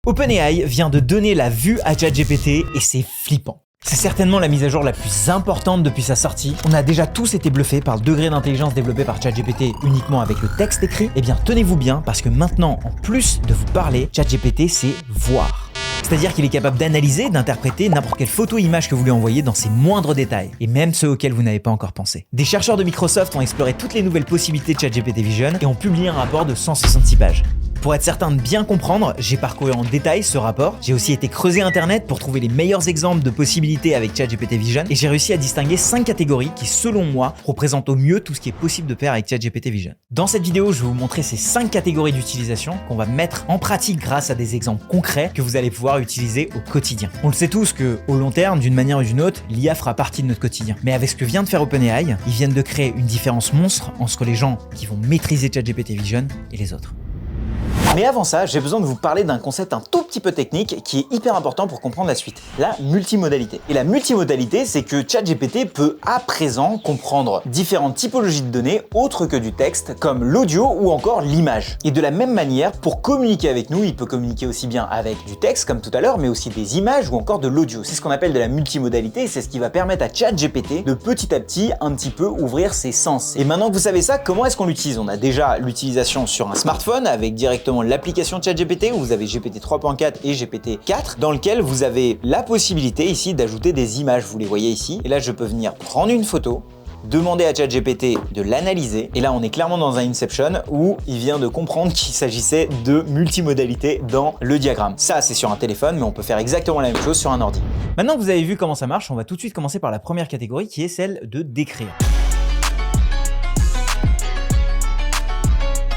OpenAI vient de donner la vue à ChatGPT et c'est flippant. C'est certainement la mise à jour la plus importante depuis sa sortie. On a déjà tous été bluffés par le degré d'intelligence développé par ChatGPT uniquement avec le texte écrit. Eh bien, tenez-vous bien parce que maintenant, en plus de vous parler, ChatGPT c'est voir. C'est-à-dire qu'il est capable d'analyser, d'interpréter n'importe quelle photo ou image que vous lui envoyez dans ses moindres détails, et même ceux auxquels vous n'avez pas encore pensé. Des chercheurs de Microsoft ont exploré toutes les nouvelles possibilités de ChatGPT Vision et ont publié un rapport de 166 pages. Pour être certain de bien comprendre, j'ai parcouru en détail ce rapport, j'ai aussi été creuser internet pour trouver les meilleurs exemples de possibilités avec ChatGPT Vision et j'ai réussi à distinguer 5 catégories qui, selon moi, représentent au mieux tout ce qui est possible de faire avec ChatGPT Vision. Dans cette vidéo, je vais vous montrer ces 5 catégories d'utilisation qu'on va mettre en pratique grâce à des exemples concrets que vous allez pouvoir utiliser au quotidien. On le sait tous qu'au long terme, d'une manière ou d'une autre, l'IA fera partie de notre quotidien. Mais avec ce que vient de faire OpenAI, ils viennent de créer une différence monstre entre les gens qui vont maîtriser ChatGPT Vision et les autres. Mais avant ça, j'ai besoin de vous parler d'un concept un tout petit peu technique qui est hyper important pour comprendre la suite, la multimodalité. Et la multimodalité, c'est que ChatGPT peut à présent comprendre différentes typologies de données autres que du texte, comme l'audio ou encore l'image. Et de la même manière, pour communiquer avec nous, il peut communiquer aussi bien avec du texte, comme tout à l'heure, mais aussi des images ou encore de l'audio. C'est ce qu'on appelle de la multimodalité et c'est ce qui va permettre à ChatGPT de petit à petit un petit peu ouvrir ses sens. Et maintenant que vous savez ça, comment est-ce qu'on l'utilise? On a déjà l'utilisation sur un smartphone avec directement l'application ChatGPT où vous avez GPT 3.4 et GPT 4 dans lequel vous avez la possibilité ici d'ajouter des images, vous les voyez ici. Et là, je peux venir prendre une photo, demander à ChatGPT de l'analyser. Et là, on est clairement dans un Inception où il vient de comprendre qu'il s'agissait de multimodalité dans le diagramme. Ça, c'est sur un téléphone, mais on peut faire exactement la même chose sur un ordi. Maintenant que vous avez vu comment ça marche, on va tout de suite commencer par la première catégorie qui est celle de décrire.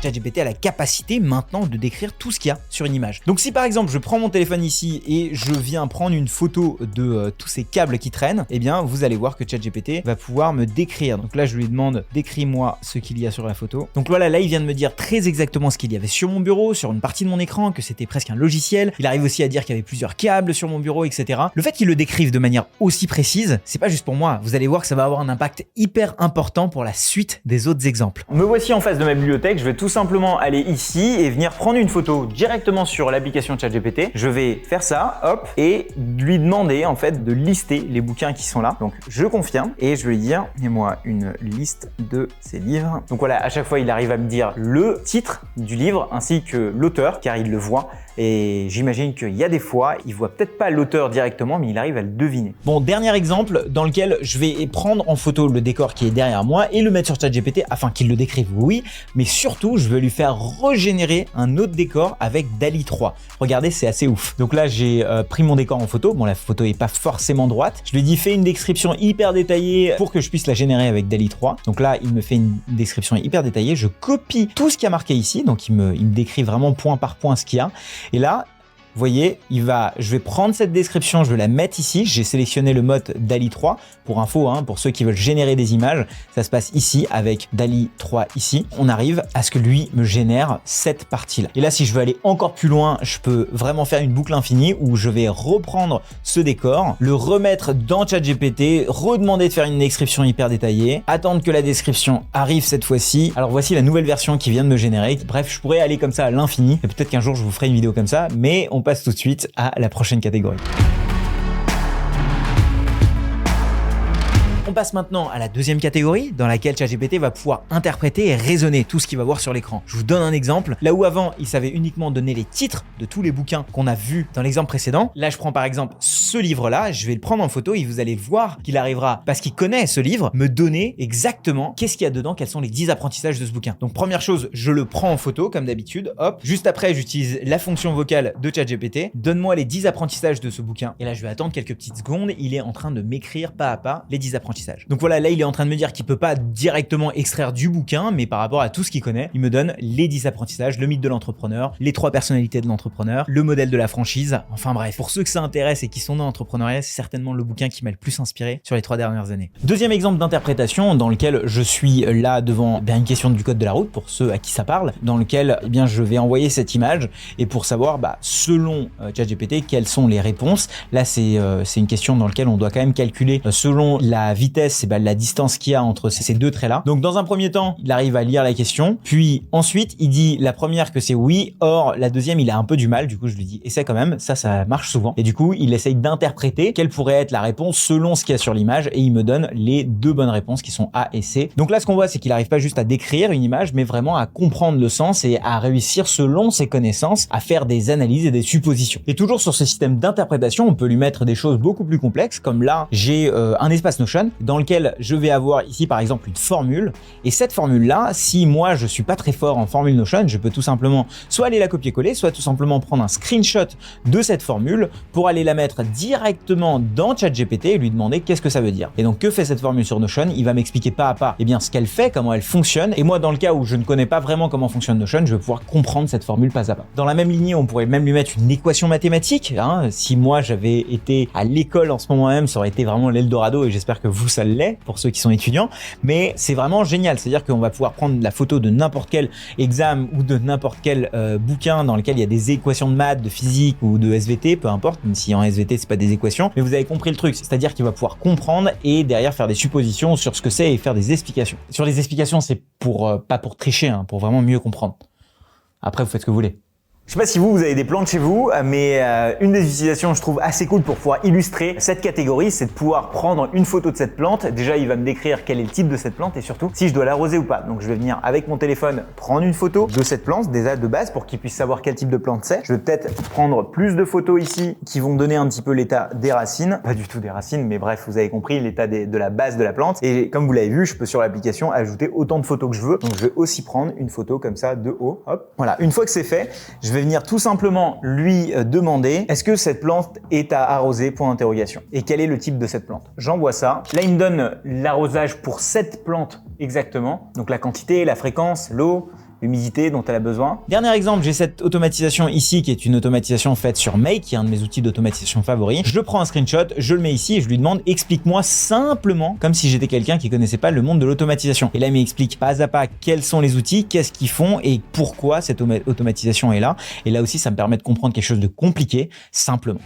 ChatGPT a la capacité maintenant de décrire tout ce qu'il y a sur une image. Donc si par exemple je prends mon téléphone ici et je viens prendre une photo de tous ces câbles qui traînent, eh bien vous allez voir que ChatGPT va pouvoir me décrire. Donc là je lui demande décris-moi ce qu'il y a sur la photo. Donc voilà, là il vient de me dire très exactement ce qu'il y avait sur mon bureau, sur une partie de mon écran, que c'était presque un logiciel. Il arrive aussi à dire qu'il y avait plusieurs câbles sur mon bureau, etc. Le fait qu'il le décrive de manière aussi précise, c'est pas juste pour moi. Vous allez voir que ça va avoir un impact hyper important pour la suite des autres exemples. Me voici en face de ma bibliothèque, je vais tout simplement aller ici et venir prendre une photo directement sur l'application ChatGPT. Je vais faire ça, hop, et lui demander en fait de lister les bouquins qui sont là. Donc je confirme et je vais lui dire mets-moi une liste de ces livres. Donc voilà, à chaque fois il arrive à me dire le titre du livre ainsi que l'auteur car il le voit. Et j'imagine qu'il y a des fois, il voit peut-être pas l'auteur directement, mais il arrive à le deviner. Bon, dernier exemple dans lequel je vais prendre en photo le décor qui est derrière moi et le mettre sur ChatGPT afin qu'il le décrive, oui, mais surtout, je vais lui faire régénérer un autre décor avec DALL-E 3. Regardez, c'est assez ouf. Donc là, j'ai pris mon décor en photo. Bon, la photo est pas forcément droite. Je lui ai dit, fais une description hyper détaillée pour que je puisse la générer avec DALL-E 3. Donc là, il me fait une description hyper détaillée. Je copie tout ce qui a marqué ici. Donc il me décrit vraiment point par point ce qu'il y a. Et là, vous voyez, je vais prendre cette description, je vais la mettre ici. J'ai sélectionné le mode DALL-E 3 pour info, pour ceux qui veulent générer des images. Ça se passe ici avec DALL-E 3 ici. On arrive à ce que lui me génère cette partie-là. Et là, si je veux aller encore plus loin, je peux vraiment faire une boucle infinie où je vais reprendre ce décor, le remettre dans ChatGPT, redemander de faire une description hyper détaillée, attendre que la description arrive cette fois-ci. Alors voici la nouvelle version qui vient de me générer. Bref, je pourrais aller comme ça à l'infini. Et peut-être qu'un jour, je vous ferai une vidéo comme ça, mais on passe tout de suite à la prochaine catégorie. On passe maintenant à la deuxième catégorie dans laquelle ChatGPT va pouvoir interpréter et raisonner tout ce qu'il va voir sur l'écran. Je vous donne un exemple. Là où avant, il savait uniquement donner les titres de tous les bouquins qu'on a vus dans l'exemple précédent. Là, je prends par exemple ce livre-là, je vais le prendre en photo et vous allez voir qu'il arrivera, parce qu'il connaît ce livre, me donner exactement qu'est-ce qu'il y a dedans, quels sont les 10 apprentissages de ce bouquin. Donc première chose, je le prends en photo comme d'habitude, hop. Juste après, j'utilise la fonction vocale de ChatGPT. Donne-moi les 10 apprentissages de ce bouquin. Et là, je vais attendre quelques petites secondes. Il est en train de m'écrire pas à pas les 10 apprentissages. Donc voilà, là il est en train de me dire qu'il peut pas directement extraire du bouquin, mais par rapport à tout ce qu'il connaît, il me donne les 10 apprentissages, le mythe de l'entrepreneur, les 3 personnalités de l'entrepreneur, le modèle de la franchise, enfin bref. Pour ceux que ça intéresse et qui sont Fondement entrepreneurial, c'est certainement le bouquin qui m'a le plus inspiré sur les 3 dernières années. Deuxième exemple d'interprétation dans lequel je suis là devant une question du code de la route pour ceux à qui ça parle, dans lequel je vais envoyer cette image et pour savoir selon ChatGPT quelles sont les réponses. Là c'est une question dans laquelle on doit quand même calculer selon la vitesse et la distance qu'il y a entre ces deux traits là. Donc dans un premier temps il arrive à lire la question, puis ensuite il dit la première que c'est oui, or la deuxième il a un peu du mal, du coup je lui dis essaie quand même, ça marche souvent et du coup il essaye d'interpréter quelle pourrait être la réponse selon ce qu'il y a sur l'image et il me donne les deux bonnes réponses qui sont A et C. Donc là ce qu'on voit c'est qu'il arrive pas juste à décrire une image mais vraiment à comprendre le sens et à réussir selon ses connaissances à faire des analyses et des suppositions. Et toujours sur ce système d'interprétation on peut lui mettre des choses beaucoup plus complexes comme là j'ai un espace Notion dans lequel je vais avoir ici par exemple une formule et cette formule là si moi je suis pas très fort en formule Notion je peux tout simplement soit aller la copier-coller soit tout simplement prendre un screenshot de cette formule pour aller la mettre directement dans ChatGPT et lui demander qu'est-ce que ça veut dire. Et donc que fait cette formule sur Notion? Il va m'expliquer pas à pas ce qu'elle fait, comment elle fonctionne et moi dans le cas où je ne connais pas vraiment comment fonctionne Notion je vais pouvoir comprendre cette formule pas à pas. Dans la même lignée on pourrait même lui mettre une équation mathématique si moi j'avais été à l'école en ce moment même ça aurait été vraiment l'Eldorado et j'espère que vous ça l'est pour ceux qui sont étudiants mais c'est vraiment génial, c'est-à-dire qu'on va pouvoir prendre la photo de n'importe quel examen ou de n'importe quel bouquin dans lequel il y a des équations de maths, de physique ou de SVT, peu importe, même si en SVT c'est pas des équations, mais vous avez compris le truc, c'est-à-dire qu'il va pouvoir comprendre et derrière faire des suppositions sur ce que c'est et faire des explications. Sur les explications c'est pas pour tricher, pour vraiment mieux comprendre. Après vous faites ce que vous voulez. Je sais pas si vous avez des plantes chez vous, mais une des utilisations je trouve assez cool pour pouvoir illustrer cette catégorie, c'est de pouvoir prendre une photo de cette plante. Déjà, il va me décrire quel est le type de cette plante et surtout si je dois l'arroser ou pas. Donc je vais venir avec mon téléphone prendre une photo de cette plante, déjà de base pour qu'il puisse savoir quel type de plante c'est. Je vais peut-être prendre plus de photos ici qui vont donner un petit peu l'état des racines. Pas du tout des racines, mais bref, vous avez compris l'état de la base de la plante. Et comme vous l'avez vu, je peux sur l'application ajouter autant de photos que je veux. Donc je vais aussi prendre une photo comme ça de haut. Hop. Voilà, une fois que c'est fait, je vais venir tout simplement lui demander est-ce que cette plante est à arroser point d'interrogation et quel est le type de cette plante. J'envoie ça. Là, il me donne l'arrosage pour cette plante exactement. Donc la quantité, la fréquence, l'eau, l'humidité dont elle a besoin. Dernier exemple, j'ai cette automatisation ici qui est une automatisation faite sur Make, qui est un de mes outils d'automatisation favoris. Je prends un screenshot, je le mets ici et je lui demande explique-moi simplement, comme si j'étais quelqu'un qui connaissait pas le monde de l'automatisation. Et là, il m'explique pas à pas quels sont les outils, qu'est-ce qu'ils font et pourquoi cette automatisation est là. Et là aussi, ça me permet de comprendre quelque chose de compliqué simplement.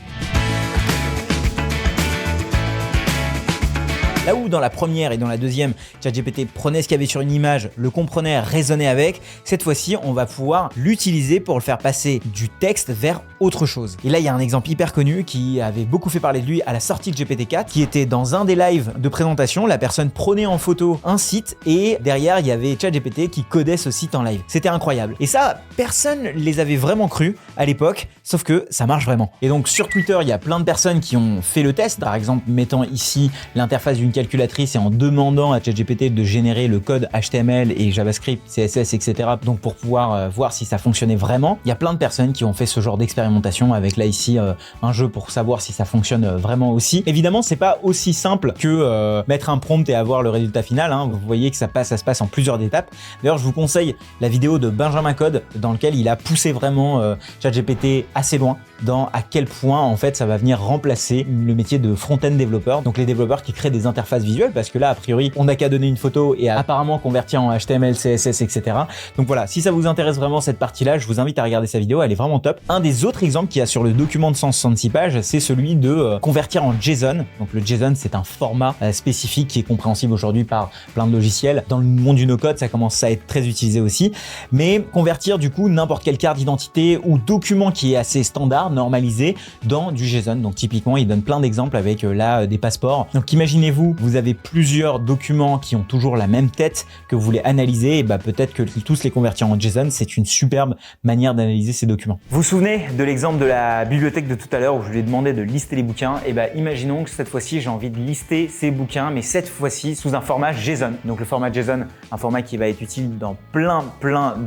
Là où dans la première et dans la deuxième, ChatGPT prenait ce qu'il y avait sur une image, le comprenait, raisonnait avec, cette fois-ci, on va pouvoir l'utiliser pour le faire passer du texte vers autre chose. Et là, il y a un exemple hyper connu qui avait beaucoup fait parler de lui à la sortie de GPT-4, qui était dans un des lives de présentation, la personne prenait en photo un site et derrière, il y avait ChatGPT qui codait ce site en live. C'était incroyable. Et ça, personne les avait vraiment cru à l'époque, sauf que ça marche vraiment. Et donc sur Twitter, il y a plein de personnes qui ont fait le test, par exemple mettant ici l'interface d'une calculatrice et en demandant à ChatGPT de générer le code HTML et JavaScript, CSS, etc. Donc pour pouvoir voir si ça fonctionnait vraiment. Il y a plein de personnes qui ont fait ce genre d'expérimentation avec là ici un jeu pour savoir si ça fonctionne vraiment aussi. Évidemment, c'est pas aussi simple que mettre un prompt et avoir le résultat final. Vous voyez que ça se passe en plusieurs étapes. D'ailleurs, je vous conseille la vidéo de Benjamin Code dans lequel il a poussé vraiment ChatGPT assez loin dans à quel point en fait ça va venir remplacer le métier de front-end développeur, donc les développeurs qui créent des interfaces visuelles, parce que là a priori on n'a qu'à donner une photo et à apparemment convertir en HTML, CSS, etc. Donc voilà, si ça vous intéresse vraiment cette partie-là, je vous invite à regarder sa vidéo, elle est vraiment top. Un des autres exemples qu'il y a sur le document de 166 pages, c'est celui de convertir en JSON. Donc le JSON, c'est un format spécifique qui est compréhensible aujourd'hui par plein de logiciels. Dans le monde du no-code, ça commence à être très utilisé aussi, mais convertir du coup n'importe quelle carte d'identité ou document qui est assez standard, normalisé dans du JSON. Donc typiquement, il donne plein d'exemples avec là des passeports. Donc imaginez-vous, vous avez plusieurs documents qui ont toujours la même tête que vous voulez analyser, et peut-être que tous les convertir en JSON, c'est une superbe manière d'analyser ces documents. Vous vous souvenez de l'exemple de la bibliothèque de tout à l'heure où je lui ai demandé de lister les bouquins? Imaginons que cette fois-ci, j'ai envie de lister ces bouquins, mais cette fois-ci sous un format JSON. Donc le format JSON, un format qui va être utile dans plein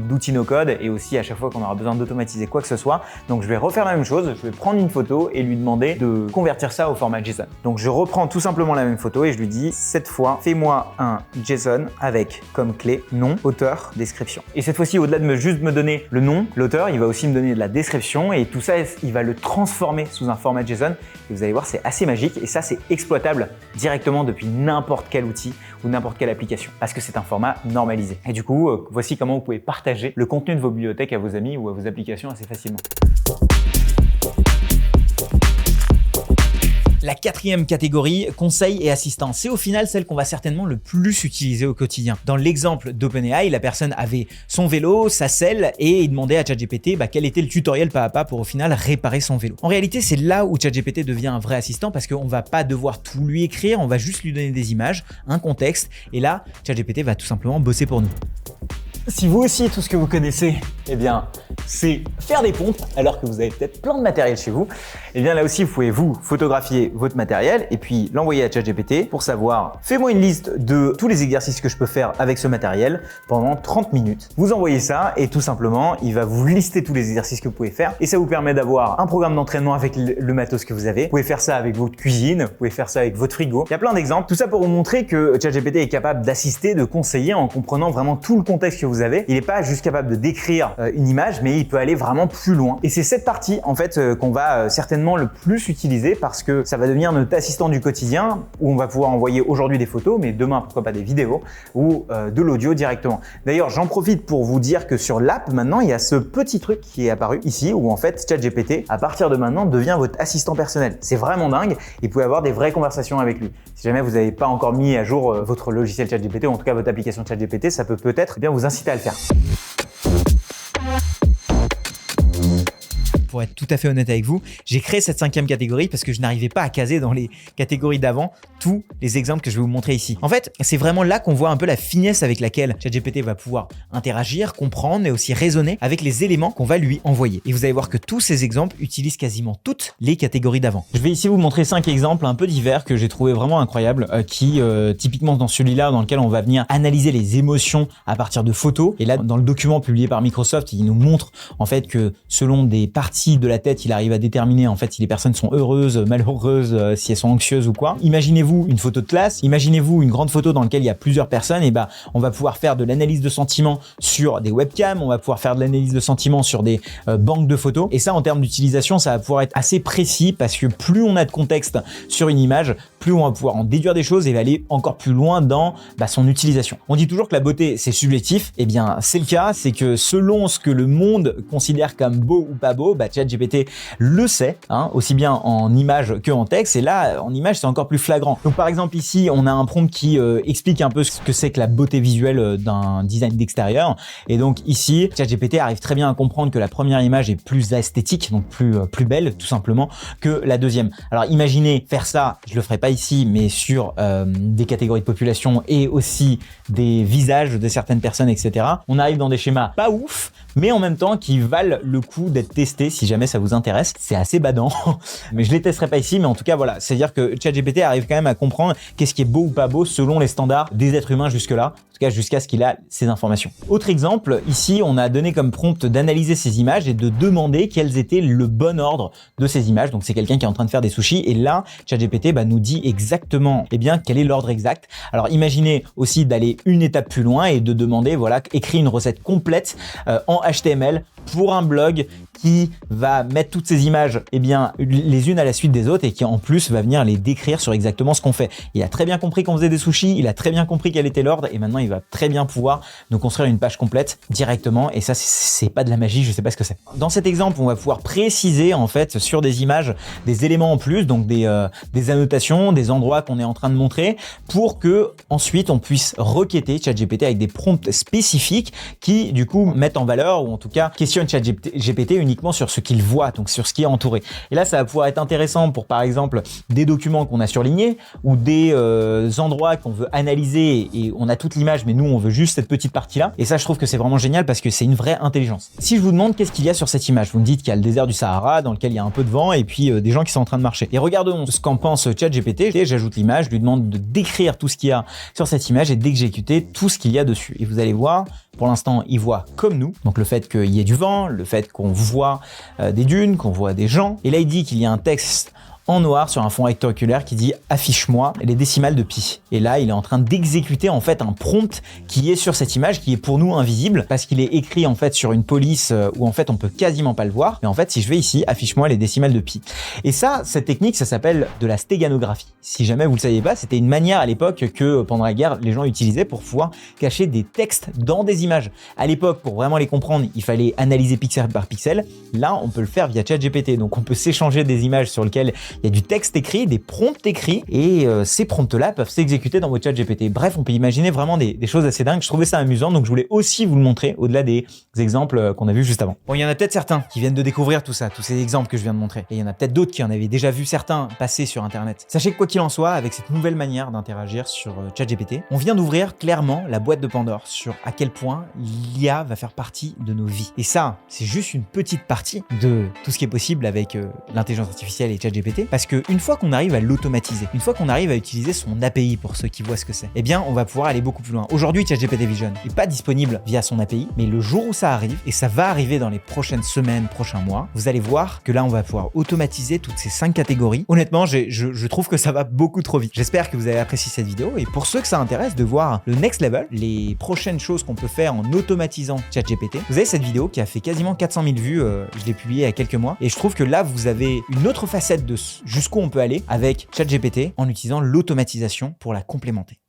d'outils no-code et aussi à chaque fois qu'on aura besoin d'automatiser quoi que ce soit. Donc je vais refaire la même chose, je vais prendre une photo et lui demander de convertir ça au format JSON. Donc je reprends tout simplement la même photo et je lui dis cette fois, fais-moi un JSON avec comme clé nom, auteur, description. Et cette fois-ci, au-delà de juste me donner le nom, l'auteur, il va aussi me donner de la description et tout ça, il va le transformer sous un format JSON. Et vous allez voir, c'est assez magique et ça, c'est exploitable directement depuis n'importe quel outil ou n'importe quelle application parce que c'est un format normalisé. Et du coup, voici comment vous pouvez partager le contenu de vos bibliothèques à vos amis ou à vos applications assez facilement. La quatrième catégorie, conseils et assistants, c'est au final celle qu'on va certainement le plus utiliser au quotidien. Dans l'exemple d'OpenAI, la personne avait son vélo, sa selle et il demandait à ChatGPT quel était le tutoriel pas à pas pour au final réparer son vélo. En réalité, c'est là où ChatGPT devient un vrai assistant parce qu'on va pas devoir tout lui écrire, on va juste lui donner des images, un contexte et là, ChatGPT va tout simplement bosser pour nous. Si vous aussi, tout ce que vous connaissez, eh bien, c'est faire des pompes alors que vous avez peut-être plein de matériel chez vous, eh bien là aussi, vous pouvez vous photographier votre matériel et puis l'envoyer à ChatGPT pour savoir, fais-moi une liste de tous les exercices que je peux faire avec ce matériel pendant 30 minutes. Vous envoyez ça et tout simplement, il va vous lister tous les exercices que vous pouvez faire et ça vous permet d'avoir un programme d'entraînement avec le matos que vous avez. Vous pouvez faire ça avec votre cuisine, vous pouvez faire ça avec votre frigo. Il y a plein d'exemples. Tout ça pour vous montrer que ChatGPT est capable d'assister, de conseiller en comprenant vraiment tout le contexte que vous avez. Il n'est pas juste capable de décrire une image, mais il peut aller vraiment plus loin. Et c'est cette partie en fait qu'on va certainement le plus utiliser parce que ça va devenir notre assistant du quotidien où on va pouvoir envoyer aujourd'hui des photos, mais demain pourquoi pas des vidéos ou de l'audio directement. D'ailleurs, j'en profite pour vous dire que sur l'app maintenant, il y a ce petit truc qui est apparu ici où en fait ChatGPT à partir de maintenant devient votre assistant personnel. C'est vraiment dingue et vous pouvez avoir des vraies conversations avec lui. Si jamais vous n'avez pas encore mis à jour votre logiciel ChatGPT ou en tout cas votre application ChatGPT, ça peut peut-être bien vous inciter à le faire. Pour être tout à fait honnête avec vous, j'ai créé cette cinquième catégorie parce que je n'arrivais pas à caser dans les catégories d'avant tous les exemples que je vais vous montrer ici. En fait, c'est vraiment là qu'on voit un peu la finesse avec laquelle ChatGPT va pouvoir interagir, comprendre, mais aussi raisonner avec les éléments qu'on va lui envoyer. Et vous allez voir que tous ces exemples utilisent quasiment toutes les catégories d'avant. Je vais ici vous montrer 5 exemples un peu divers que j'ai trouvé vraiment incroyables, qui typiquement dans celui-là, dans lequel on va venir analyser les émotions à partir de photos. Et là, dans le document publié par Microsoft, il nous montre en fait que selon des parties de la tête, il arrive à déterminer en fait si les personnes sont heureuses, malheureuses, si elles sont anxieuses ou quoi. Imaginez-vous une photo de classe, imaginez-vous une grande photo dans laquelle il y a plusieurs personnes, et on va pouvoir faire de l'analyse de sentiments sur des webcams, on va pouvoir faire de l'analyse de sentiments sur des banques de photos. Et ça, en termes d'utilisation, ça va pouvoir être assez précis parce que plus on a de contexte sur une image, plus on va pouvoir en déduire des choses et aller encore plus loin dans son utilisation. On dit toujours que la beauté, c'est subjectif. Eh bien, c'est le cas, c'est que selon ce que le monde considère comme beau ou pas beau, ChatGPT le sait, aussi bien en image que en texte. Et là, en image, c'est encore plus flagrant. Donc, par exemple, ici, on a un prompt qui explique un peu ce que c'est que la beauté visuelle d'un design d'extérieur. Et donc, ici, ChatGPT arrive très bien à comprendre que la première image est plus esthétique, donc plus belle, tout simplement, que la deuxième. Alors, imaginez faire ça, je le ferai pas ici, mais sur des catégories de population et aussi des visages de certaines personnes, etc. On arrive dans des schémas pas ouf, mais en même temps qui valent le coup d'être testés si jamais ça vous intéresse. C'est assez badant, mais je les testerai pas ici. Mais en tout cas, voilà, c'est-à-dire que ChatGPT arrive quand même à comprendre qu'est-ce qui est beau ou pas beau selon les standards des êtres humains jusque-là. En tout cas, jusqu'à ce qu'il a ces informations. Autre exemple, ici, on a donné comme prompt d'analyser ces images et de demander quels étaient le bon ordre de ces images. Donc, c'est quelqu'un qui est en train de faire des sushis. Et là, ChatGPT nous dit exactement, quel est l'ordre exact. Alors, imaginez aussi d'aller une étape plus loin et de demander, écris une recette complète en HTML pour un blog qui va mettre toutes ces images les unes à la suite des autres et qui en plus va venir les décrire sur exactement ce qu'on fait. Il a très bien compris qu'on faisait des sushis, il a très bien compris quel était l'ordre et maintenant il va très bien pouvoir nous construire une page complète directement et ça c'est pas de la magie, je sais pas ce que c'est. Dans cet exemple, on va pouvoir préciser en fait sur des images des éléments en plus, donc des annotations, des endroits qu'on est en train de montrer pour que ensuite on puisse requêter ChatGPT avec des prompts spécifiques qui du coup mettent en valeur ou en tout cas questionnent ChatGPT uniquement sur ce qu'il voit, donc sur ce qui est entouré. Et là, ça va pouvoir être intéressant pour, par exemple, des documents qu'on a surlignés ou des endroits qu'on veut analyser et on a toute l'image, mais nous, on veut juste cette petite partie-là. Et ça, je trouve que c'est vraiment génial parce que c'est une vraie intelligence. Si je vous demande qu'est-ce qu'il y a sur cette image, vous me dites qu'il y a le désert du Sahara dans lequel il y a un peu de vent et puis des gens qui sont en train de marcher. Et regardons ce qu'en pense ChatGPT. J'ajoute l'image, je lui demande de décrire tout ce qu'il y a sur cette image et d'exécuter tout ce qu'il y a dessus. Et vous allez voir, pour l'instant, il voit comme nous. Donc, le fait qu'il y ait du vent, le fait qu'on voit des dunes, qu'on voit des gens. Et là, il dit qu'il y a un texte en noir sur un fond rectangulaire qui dit « Affiche-moi les décimales de pi ». Et là, il est en train d'exécuter en fait un prompt qui est sur cette image, qui est pour nous invisible parce qu'il est écrit en fait sur une police où en fait on peut quasiment pas le voir. Mais en fait, si je vais ici, affiche-moi les décimales de pi. Et ça, cette technique, ça s'appelle de la stéganographie. Si jamais vous le saviez pas, c'était une manière à l'époque que pendant la guerre, les gens utilisaient pour pouvoir cacher des textes dans des images. À l'époque, pour vraiment les comprendre, il fallait analyser pixel par pixel. Là, on peut le faire via ChatGPT. Donc, on peut s'échanger des images sur lesquelles il y a du texte écrit, des prompts écrits, et ces prompts-là peuvent s'exécuter dans votre ChatGPT. Bref, on peut imaginer vraiment des choses assez dingues. Je trouvais ça amusant, donc je voulais aussi vous le montrer au-delà des exemples qu'on a vus juste avant. Bon, il y en a peut-être certains qui viennent de découvrir tout ça, tous ces exemples que je viens de montrer. Et il y en a peut-être d'autres qui en avaient déjà vu certains passer sur Internet. Sachez que quoi qu'il en soit, avec cette nouvelle manière d'interagir sur ChatGPT, on vient d'ouvrir clairement la boîte de Pandore sur à quel point l'IA va faire partie de nos vies. Et ça, c'est juste une petite partie de tout ce qui est possible avec l'intelligence artificielle et ChatGPT, parce qu'une fois qu'on arrive à l'automatiser, une fois qu'on arrive à utiliser son API pour ceux qui voient ce que c'est, eh bien, on va pouvoir aller beaucoup plus loin. Aujourd'hui, ChatGPT Vision n'est pas disponible via son API, mais le jour où ça arrive, et ça va arriver dans les prochaines semaines, prochains mois, vous allez voir que là, on va pouvoir automatiser toutes ces 5 catégories. Honnêtement, je trouve que ça va beaucoup trop vite. J'espère que vous avez apprécié cette vidéo, et pour ceux que ça intéresse de voir le next level, les prochaines choses qu'on peut faire en automatisant ChatGPT, vous avez cette vidéo qui a fait quasiment 400 000 vues, je l'ai publiée il y a quelques mois, et je trouve que là, vous avez une autre facette de jusqu'où on peut aller avec ChatGPT en utilisant l'automatisation pour la complémenter.